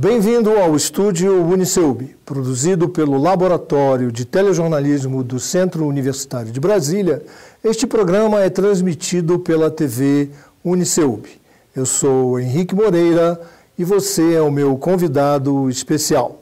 Bem-vindo ao estúdio Uniceub, produzido pelo Laboratório de Telejornalismo do Centro Universitário de Brasília. Este programa é transmitido pela TV Uniceub. Eu sou Henrique Moreira e você é o meu convidado especial.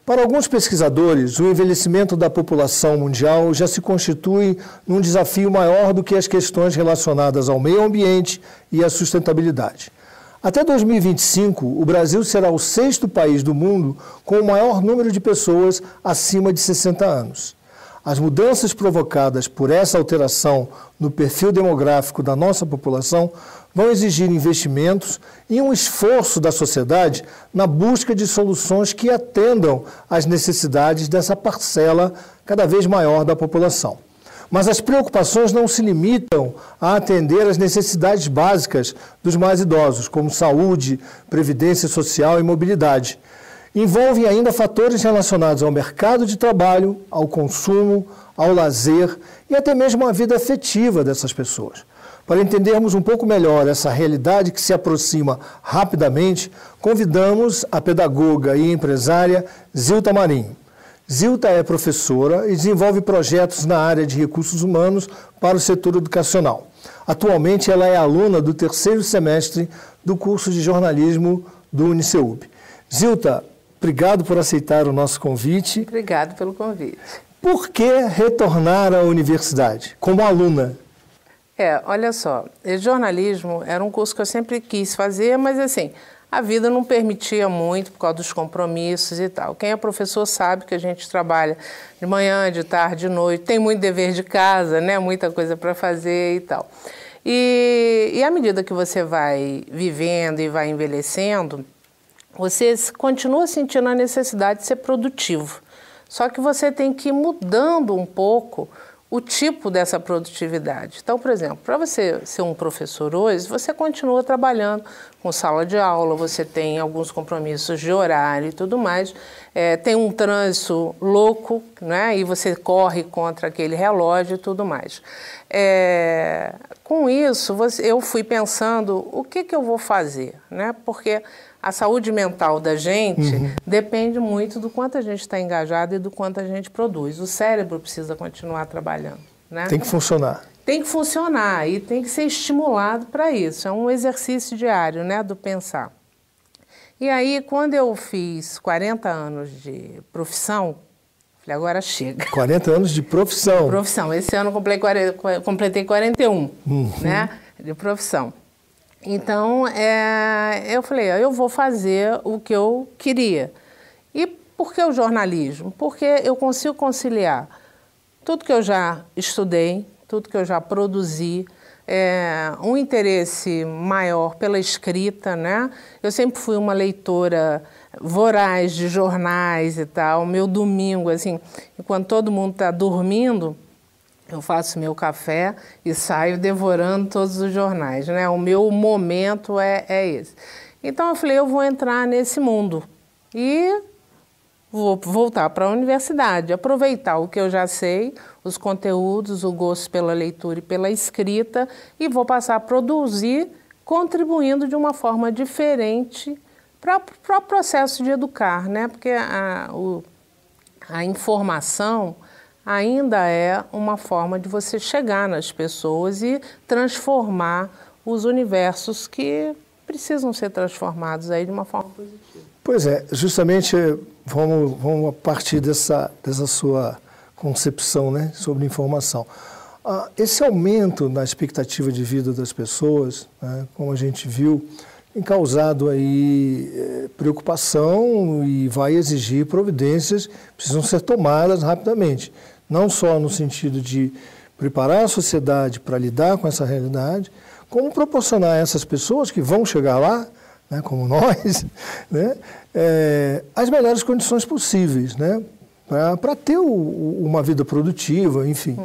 Para alguns pesquisadores, o envelhecimento da população mundial já se constitui num desafio maior do que as questões relacionadas ao meio ambiente e à sustentabilidade. Até 2025, o Brasil será o 6º país do mundo com o maior número de pessoas acima de 60 anos. As mudanças provocadas por essa alteração no perfil demográfico da nossa população vão exigir investimentos e um esforço da sociedade na busca de soluções que atendam às necessidades dessa parcela cada vez maior da população. Mas as preocupações não se limitam a atender às necessidades básicas dos mais idosos, como saúde, previdência social e mobilidade. Envolvem ainda fatores relacionados ao mercado de trabalho, ao consumo, ao lazer e até mesmo à vida afetiva dessas pessoas. Para entendermos um pouco melhor essa realidade que se aproxima rapidamente, convidamos a pedagoga e empresária Zilta Marinho. Zilta é professora e desenvolve projetos na área de recursos humanos para o setor educacional. Atualmente, ela é aluna do 3º semestre do curso de jornalismo do Uniceub. Zilta, obrigado por aceitar o nosso convite. Obrigado pelo convite. Por que retornar à universidade como aluna? Olha só, jornalismo era um curso que eu sempre quis fazer, mas assim, a vida não permitia muito por causa dos compromissos e tal. Quem é professor sabe que a gente trabalha de manhã, de tarde, de noite, tem muito dever de casa, né? Muita coisa para fazer e tal. E à medida que você vai vivendo e vai envelhecendo, você continua sentindo a necessidade de ser produtivo. Só que você tem que ir mudando um pouco o tipo dessa produtividade. Então, por exemplo, para você ser um professor hoje, você continua trabalhando com sala de aula, você tem alguns compromissos de horário e tudo mais, tem um trânsito louco, né? E você corre contra aquele relógio e tudo mais. Com isso, eu fui pensando o que eu vou fazer, né? Porque a saúde mental da gente depende muito do quanto a gente está engajado e do quanto a gente produz. O cérebro precisa continuar trabalhando, né? Tem que funcionar. Tem que funcionar e tem que ser estimulado para isso. É um exercício diário, né, do pensar. E aí, quando eu fiz 40 anos de profissão, falei, agora chega. 40 anos de profissão? Profissão. Esse ano eu completei 41, né, de profissão. Então, eu falei, eu vou fazer o que eu queria. E por que o jornalismo? Porque eu consigo conciliar tudo que eu já estudei, tudo que eu já produzi, um interesse maior pela escrita, né? Eu sempre fui uma leitora voraz de jornais e tal. Meu domingo, assim, enquanto todo mundo está dormindo, eu faço meu café e saio devorando todos os jornais, né? O meu momento é esse. Então eu falei, eu vou entrar nesse mundo e vou voltar para a universidade, aproveitar o que eu já sei, os conteúdos, o gosto pela leitura e pela escrita, e vou passar a produzir, contribuindo de uma forma diferente para o processo de educar, né? Porque a informação ainda é uma forma de você chegar nas pessoas e transformar os universos que precisam ser transformados aí de uma forma positiva. Pois é, justamente vamos a partir dessa sua concepção, né, sobre informação. Esse aumento na expectativa de vida das pessoas, né, como a gente viu, tem causado aí preocupação e vai exigir providências que precisam ser tomadas rapidamente. Não só no sentido de preparar a sociedade para lidar com essa realidade, como proporcionar a essas pessoas que vão chegar lá, né, como nós, né, as melhores condições possíveis, né, para ter uma vida produtiva, enfim.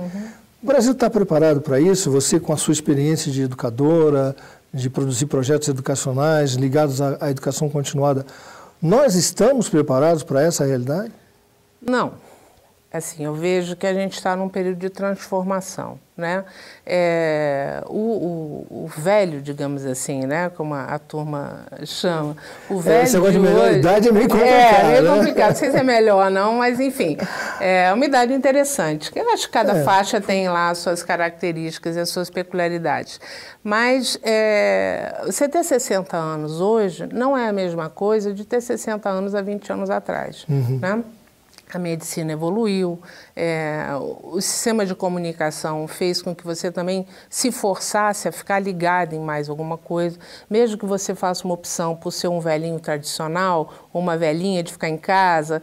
O Brasil está preparado para isso? Você, com a sua experiência de educadora, de produzir projetos educacionais ligados à educação continuada. Nós estamos preparados para essa realidade? Não. Assim, eu vejo que a gente está num período de transformação, né? O velho, digamos assim, né? Como a turma chama. O velho esse negócio de melhor idade é meio complicado. É meio complicado. Não sei se é melhor não, mas enfim. É uma idade interessante. Eu acho que cada faixa tem lá as suas características e as suas peculiaridades. Mas você ter 60 anos hoje não é a mesma coisa de ter 60 anos há 20 anos atrás, né? A medicina evoluiu, o sistema de comunicação fez com que você também se forçasse a ficar ligado em mais alguma coisa, mesmo que você faça uma opção por ser um velhinho tradicional, ou uma velhinha de ficar em casa,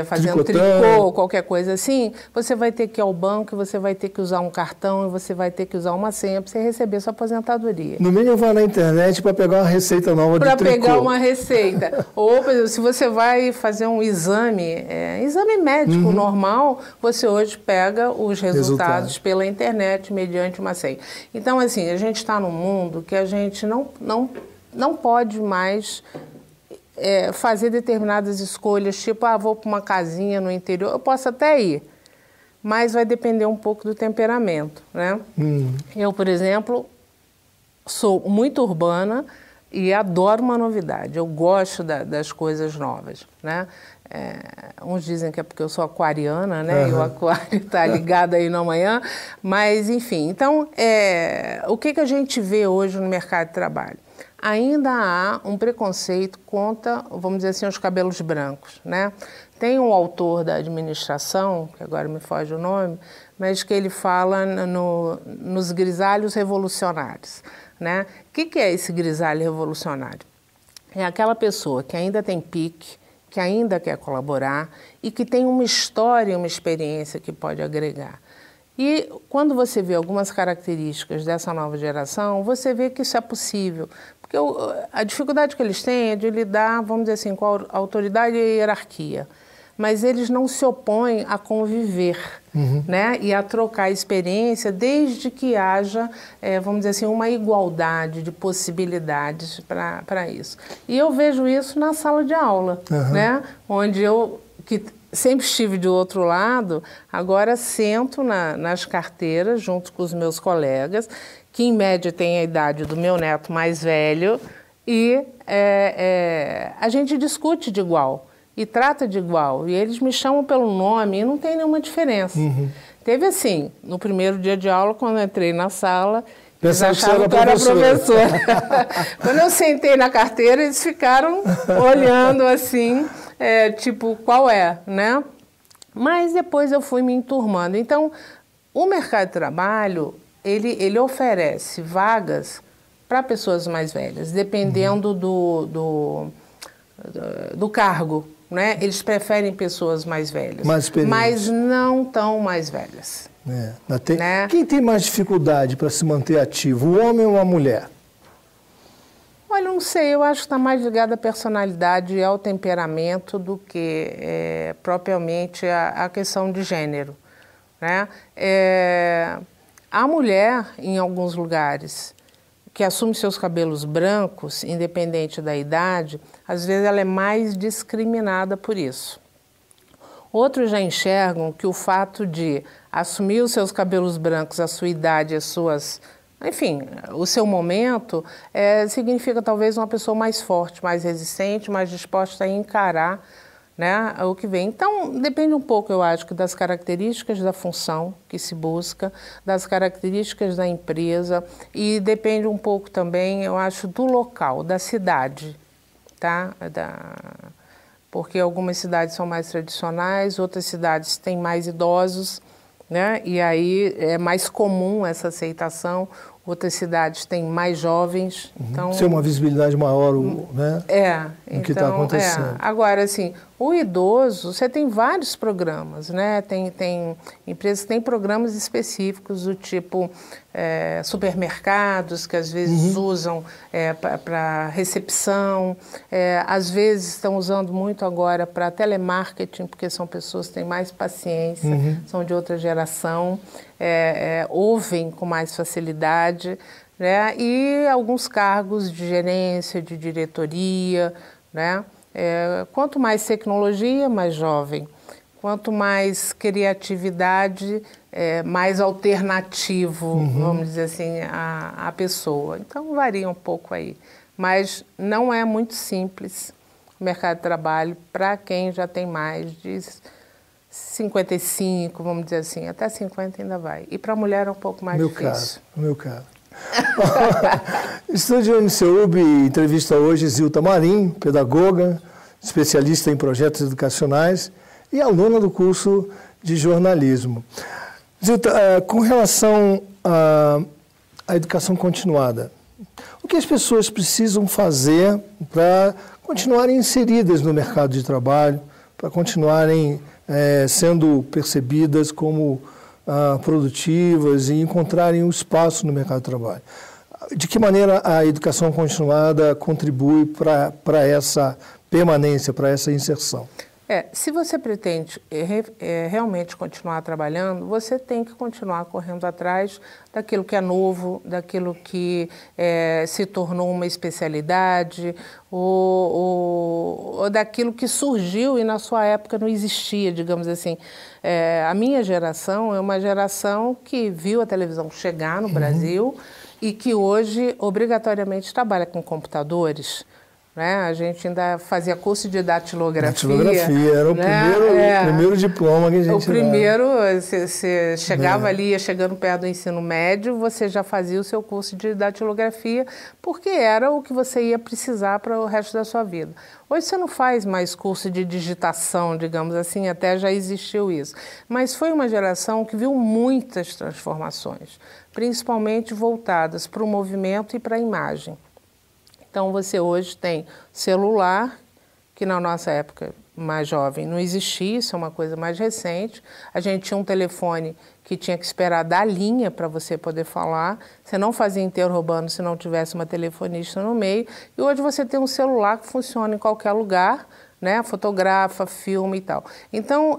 fazendo tricô, qualquer coisa assim, você vai ter que ir ao banco, você vai ter que usar um cartão, e você vai ter que usar uma senha para você receber sua aposentadoria. No mínimo, vai na internet para pegar uma receita nova de tricô. Para pegar uma receita. Ou, por exemplo, se você vai fazer um exame médico normal, você hoje pega os resultados pela internet, mediante uma senha. Então, assim, a gente está num mundo que a gente não pode mais fazer determinadas escolhas, tipo, vou para uma casinha no interior, eu posso até ir, mas vai depender um pouco do temperamento, né? Eu, por exemplo, sou muito urbana e adoro uma novidade, eu gosto das coisas novas, né? Uns dizem que é porque eu sou aquariana, né? E o aquário está ligado aí no amanhã, mas enfim. Então, o que a gente vê hoje no mercado de trabalho? Ainda há um preconceito contra, vamos dizer assim, os cabelos brancos, né? Tem um autor da administração, que agora me foge o nome, mas que ele fala nos grisalhos revolucionários, né? O que é esse grisalho revolucionário? É aquela pessoa que ainda tem pique, que ainda quer colaborar e que tem uma história, uma experiência que pode agregar. E quando você vê algumas características dessa nova geração, você vê que isso é possível. Porque a dificuldade que eles têm é de lidar, vamos dizer assim, com a autoridade e a hierarquia. Mas eles não se opõem a conviver, né? E a trocar experiência desde que haja, vamos dizer assim, uma igualdade de possibilidades para isso. E eu vejo isso na sala de aula, né? Onde eu, que sempre estive do outro lado, agora sento nas carteiras junto com os meus colegas, que em média têm a idade do meu neto mais velho, e a gente discute de igual. E trata de igual. E eles me chamam pelo nome e não tem nenhuma diferença. Teve assim, no primeiro dia de aula, quando eu entrei na sala, eles achavam que eu era professora. Quando eu sentei na carteira, eles ficaram olhando assim, tipo, qual é, né? Mas depois eu fui me enturmando. Então, o mercado de trabalho, ele oferece vagas para pessoas mais velhas, dependendo do cargo. Né? Eles preferem pessoas mais velhas, mas não tão mais velhas. Né? Quem tem mais dificuldade para se manter ativo, o homem ou a mulher? Olha, não sei, eu acho que está mais ligado à personalidade e ao temperamento do que propriamente a questão de gênero. Né? A mulher, em alguns lugares, que assume seus cabelos brancos, independente da idade, às vezes ela é mais discriminada por isso. Outros já enxergam que o fato de assumir os seus cabelos brancos, a sua idade, enfim, o seu momento, significa talvez uma pessoa mais forte, mais resistente, mais disposta a encarar, né, o que vem. Então, depende um pouco, eu acho, que das características da função que se busca, das características da empresa e depende um pouco também, eu acho, do local, da cidade, tá? Porque algumas cidades são mais tradicionais, outras cidades têm mais idosos, né? E aí é mais comum essa aceitação. Outras cidades têm mais jovens. Então, tem uma visibilidade maior, né? No que está acontecendo. Agora, assim, o idoso, você tem vários programas, né? Tem empresas que têm programas específicos do tipo supermercados, que às vezes usam para recepção, às vezes estão usando muito agora para telemarketing, porque são pessoas que têm mais paciência, são de outra geração, ouvem com mais facilidade. né? E alguns cargos de gerência, de diretoria, né? Quanto mais tecnologia, mais jovem. Quanto mais criatividade, mais alternativo, vamos dizer assim, a pessoa. Então, varia um pouco aí. Mas não é muito simples o mercado de trabalho para quem já tem mais de 55, vamos dizer assim, até 50 ainda vai. E para a mulher é um pouco mais difícil. Meu caro. Estúdio MCUB entrevista hoje Zilta Marim, pedagoga, especialista em projetos educacionais e aluna do curso de jornalismo. Zilta, com relação à educação continuada, o que as pessoas precisam fazer para continuarem inseridas no mercado de trabalho, para continuarem sendo percebidas como produtivas e encontrarem um espaço no mercado de trabalho? De que maneira a educação continuada contribui para essa permanência, para essa inserção? Se você pretende realmente continuar trabalhando, você tem que continuar correndo atrás daquilo que é novo, daquilo que se tornou uma especialidade ou daquilo que surgiu e na sua época não existia, digamos assim. A minha geração é uma geração que viu a televisão chegar no Brasil e que hoje obrigatoriamente trabalha com computadores. Né? A gente ainda fazia curso de datilografia. Datilografia, era o primeiro diploma que a gente primeiro, você chegava ali, ia chegando perto do ensino médio, você já fazia o seu curso de datilografia, porque era o que você ia precisar para o resto da sua vida. Hoje você não faz mais curso de digitação, digamos assim, até já existiu isso. Mas foi uma geração que viu muitas transformações, principalmente voltadas para o movimento e para a imagem. Então, você hoje tem celular, que na nossa época mais jovem não existia, isso é uma coisa mais recente. A gente tinha um telefone que tinha que esperar dar linha para você poder falar. Você não fazia interrobando se não tivesse uma telefonista no meio. E hoje você tem um celular que funciona em qualquer lugar, né? Fotografa, filma e tal. Então,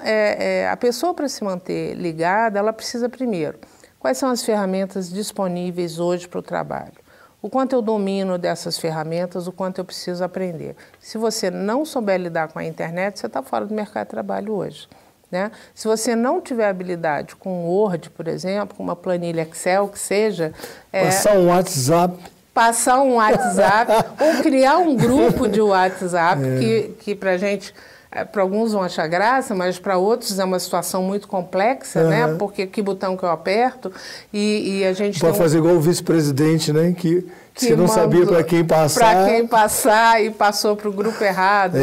a pessoa, para se manter ligada, ela precisa primeiro, quais são as ferramentas disponíveis hoje para o trabalho? O quanto eu domino dessas ferramentas, o quanto eu preciso aprender. Se você não souber lidar com a internet, você está fora do mercado de trabalho hoje. Né? Se você não tiver habilidade com o Word, por exemplo, com uma planilha Excel, que seja... Passar um WhatsApp. Passar um WhatsApp ou criar um grupo de WhatsApp que para a gente... Para alguns vão achar graça, mas para outros é uma situação muito complexa, né? Porque que botão que eu aperto e a gente pode fazer igual o vice-presidente, né? Que você não sabia para quem passar. Para quem passar e passou para o grupo errado.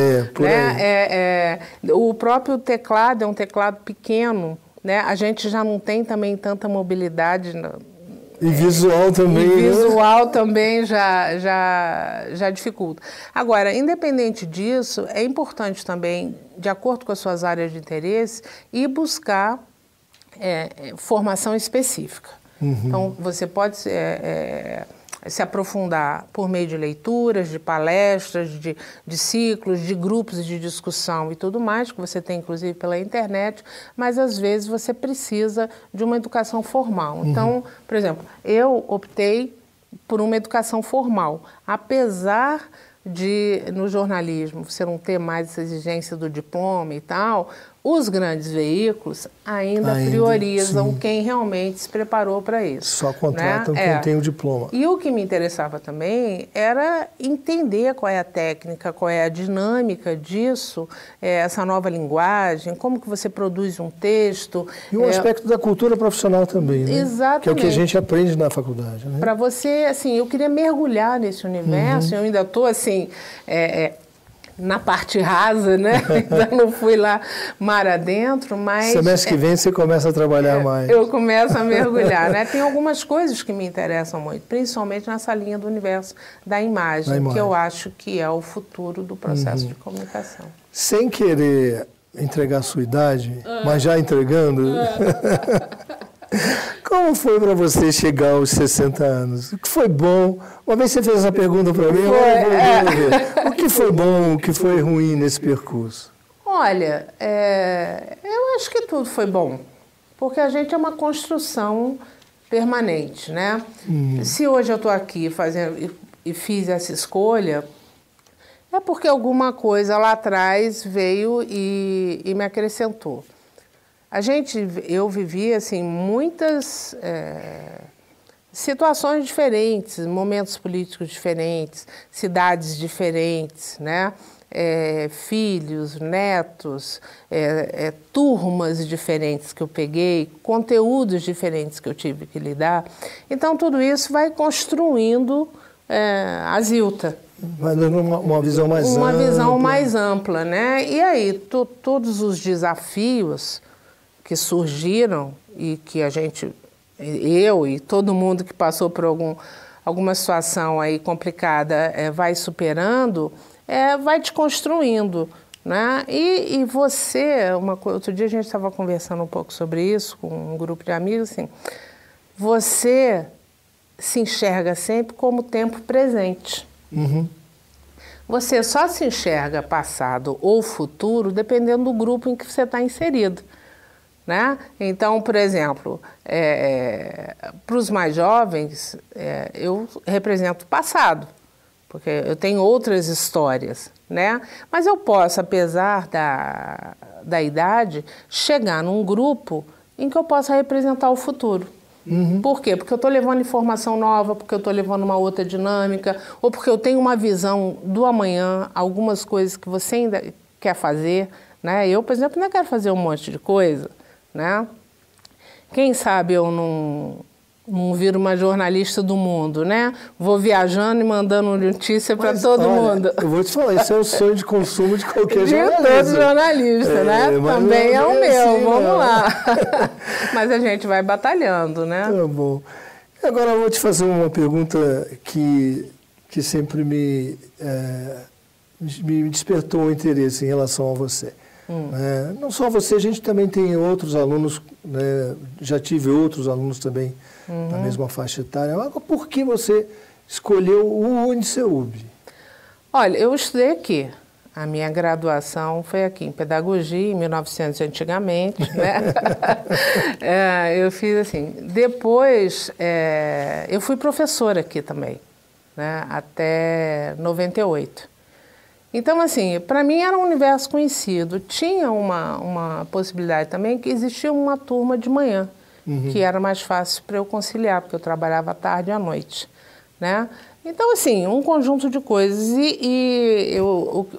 O próprio teclado é um teclado pequeno, né? A gente já não tem também tanta mobilidade. E visual também. E visual também já dificulta. Agora, independente disso, é importante também, de acordo com as suas áreas de interesse, ir buscar formação específica. Então, você pode se aprofundar por meio de leituras, de palestras, de ciclos, de grupos de discussão e tudo mais, que você tem inclusive pela internet, mas às vezes você precisa de uma educação formal. Então, por exemplo, eu optei por uma educação formal, apesar de, no jornalismo, você não ter mais essa exigência do diploma e tal, os grandes veículos ainda priorizam quem realmente se preparou para isso. Só contratam quem tem o diploma. E o que me interessava também era entender qual é a técnica, qual é a dinâmica disso, essa nova linguagem, como que você produz um texto. E um aspecto da cultura profissional também, né? Exatamente. Que é o que a gente aprende na faculdade, né? Para você, assim, eu queria mergulhar nesse universo, eu ainda estou, assim... na parte rasa, né? Ainda não fui lá mar adentro, mas... Semestre que vem você começa a trabalhar mais. Eu começo a mergulhar, né? Tem algumas coisas que me interessam muito, principalmente nessa linha do universo da imagem, que eu acho que é o futuro do processo de comunicação. Sem querer entregar a sua idade, mas já entregando... Como foi para você chegar aos 60 anos? O que foi bom? Uma vez você fez essa pergunta para mim, o que foi bom, o que foi ruim nesse percurso? Olha, eu acho que tudo foi bom, porque a gente é uma construção permanente, né? Se hoje eu estou aqui fazendo e fiz essa escolha, é porque alguma coisa lá atrás veio e me acrescentou. Eu vivi assim muitas situações diferentes, momentos políticos diferentes, cidades diferentes, né? Filhos, netos, turmas diferentes que eu peguei, conteúdos diferentes que eu tive que lidar. Então, tudo isso vai construindo a Zilta. Vai dando uma visão mais ampla. Uma visão mais ampla, né? E aí, todos os desafios que surgiram e que eu e todo mundo que passou por alguma situação aí complicada vai superando, vai te construindo, né? E você, outro dia a gente estava conversando um pouco sobre isso com um grupo de amigos, assim, você se enxerga sempre como tempo presente. Uhum. Você só se enxerga passado ou futuro dependendo do grupo em que você está inserido, né? Então, por exemplo, para os mais jovens, eu represento o passado, porque eu tenho outras histórias, né? Mas eu posso, apesar da idade, chegar num grupo em que eu possa representar o futuro. Uhum. Por quê? Porque eu estou levando informação nova, porque eu estou levando uma outra dinâmica, ou porque eu tenho uma visão do amanhã, algumas coisas que você ainda quer fazer, né? Eu, por exemplo, ainda quero fazer um monte de coisa, né? Quem sabe eu não viro uma jornalista do mundo, né? Vou viajando e mandando notícia para todo mundo. Eu vou te falar, isso é o sonho de consumo de qualquer jornalista. De todo jornalista, né? Também é o meu, assim, vamos lá. Mas a gente vai batalhando, né? Tá bom. Agora eu vou te fazer uma pergunta que sempre me despertou o interesse em relação a você. Não só você, a gente também tem outros alunos, né? Já tive outros alunos também na mesma faixa etária. Agora, por que você escolheu o UniCeub? Olha, eu estudei aqui. A minha graduação foi aqui em Pedagogia, em 1900 antigamente, né? Eu fiz assim. Depois, eu fui professora aqui também, né? Até 98. Então, assim, para mim era um universo conhecido. Tinha uma possibilidade também que existia uma turma de manhã, que era mais fácil para eu conciliar, porque eu trabalhava à tarde e à noite, né? Então, assim, um conjunto de coisas.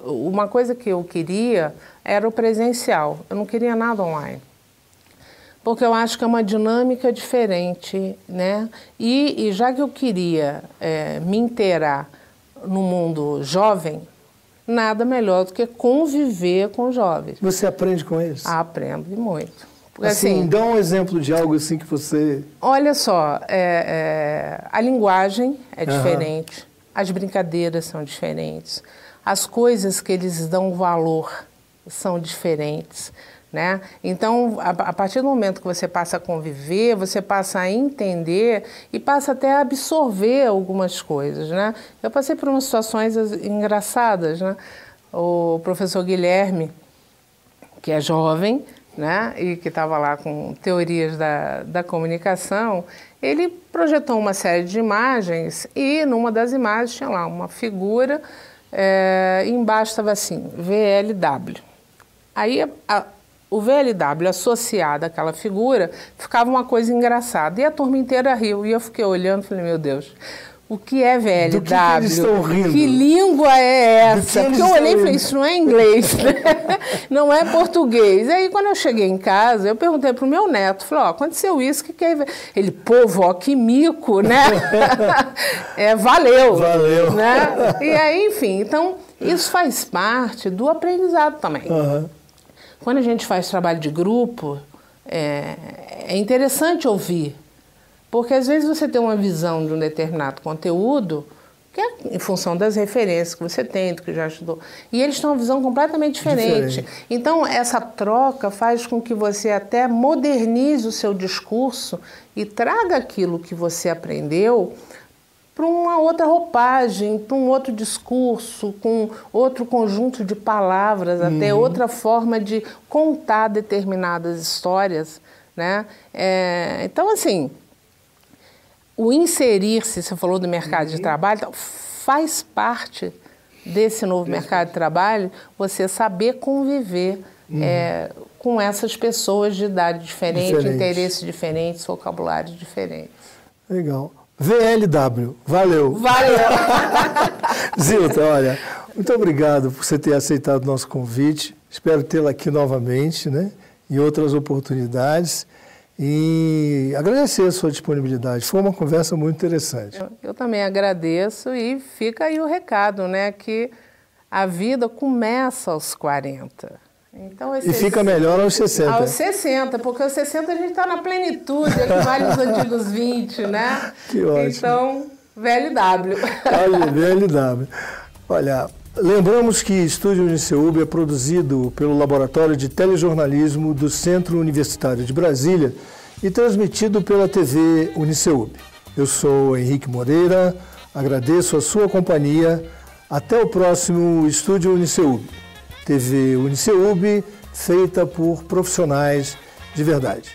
Uma coisa que eu queria era o presencial. Eu não queria nada online. Porque eu acho que é uma dinâmica diferente, né? E já que eu queria me inteirar no mundo jovem, nada melhor do que conviver com jovens. Você aprende com eles? Aprendo muito. Porque, assim, dá um exemplo de algo assim que você... Olha só, a linguagem é diferente, as brincadeiras são diferentes, as coisas que eles dão valor são diferentes, né? Então, a partir do momento que você passa a conviver, você passa a entender e passa até a absorver algumas coisas, né? Eu passei por umas situações engraçadas, né? O professor Guilherme, que é jovem, né? E que estava lá com teorias da comunicação, ele projetou uma série de imagens e numa das imagens tinha lá uma figura e embaixo estava assim, VLW. Aí o VLW associado àquela figura ficava uma coisa engraçada. E a turma inteira riu. E eu fiquei olhando e falei, meu Deus, o que é VLW? Do que eles estão rindo? Que língua é essa? Porque eu olhei e falei, isso não é inglês, né? Não é português. Aí quando eu cheguei em casa, eu perguntei para o meu neto, falei, aconteceu isso, que é... Ele, pô, vó, que mico, né? Valeu. Valeu. Né? E aí, enfim, então, isso faz parte do aprendizado também. Quando a gente faz trabalho de grupo, é interessante ouvir, porque às vezes você tem uma visão de um determinado conteúdo, que é em função das referências que você tem, do que já estudou, e eles têm uma visão completamente diferente. Então, essa troca faz com que você até modernize o seu discurso e traga aquilo que você aprendeu para uma outra roupagem, para um outro discurso, com outro conjunto de palavras, até outra forma de contar determinadas histórias, né? Então, assim, o inserir-se, você falou do mercado de trabalho, então, faz parte desse novo mercado de trabalho você saber conviver com essas pessoas de idade diferente, interesses diferentes, vocabulários diferentes. Legal. VLW, valeu. Valeu. Zilda, olha, muito obrigado por você ter aceitado o nosso convite. Espero tê-la aqui novamente, né, em outras oportunidades. E agradecer a sua disponibilidade. Foi uma conversa muito interessante. Eu também agradeço e fica aí o recado, né, que a vida começa aos 40. Então, e fica melhor aos 60. Aos 60, porque aos 60 a gente está na plenitude, equivale aos antigos 20, né? Que ótimo. Então, VLW. VLW. Olha, lembramos que Estúdio Uniceub é produzido pelo Laboratório de Telejornalismo do Centro Universitário de Brasília e transmitido pela TV Uniceub. Eu sou Henrique Moreira, agradeço a sua companhia. Até o próximo Estúdio Uniceub. TV Uniceub, feita por profissionais de verdade.